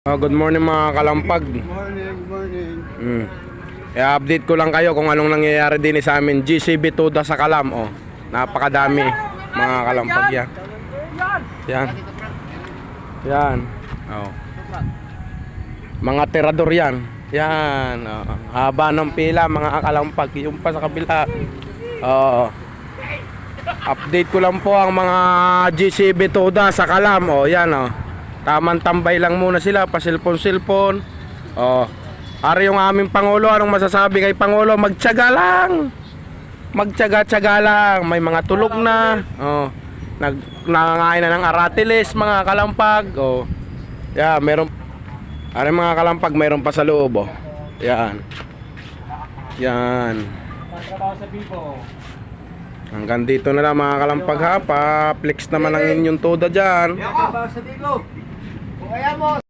Good morning mga kalampag. Good morning. I-update ko lang kayo kung anong nangyayari din sa amin. GCB Toda sa Kalam. Oh, napakadami mga kalampag yan. Yan. Yan. Oh. Mga tirador yan. Yan. Oh. Haba ng pila mga kalampag. Yung pa sa kabila. Oh. Update ko lang po ang mga GCB Toda sa Kalam. Oh, yan oh. Tamang tambay lang muna sila, pa-cellphone. Oh. Ari yung aming Pangulo, anong masasabi kay Pangulo? Magtiyaga lang. Magtiyaga-tiyaga lang. May mga tulog na. Oh. Nangangain na ng aratilis, mga kalampag. Oh. Yeah, meron. Ari mga kalampag, meron pa sa loob, oh. Yan. Yan. Hanggang dito na lang mga kalampag ha. Pa-flex naman ang inyong toda dyan. Sa Bigo. Kung kaya mo.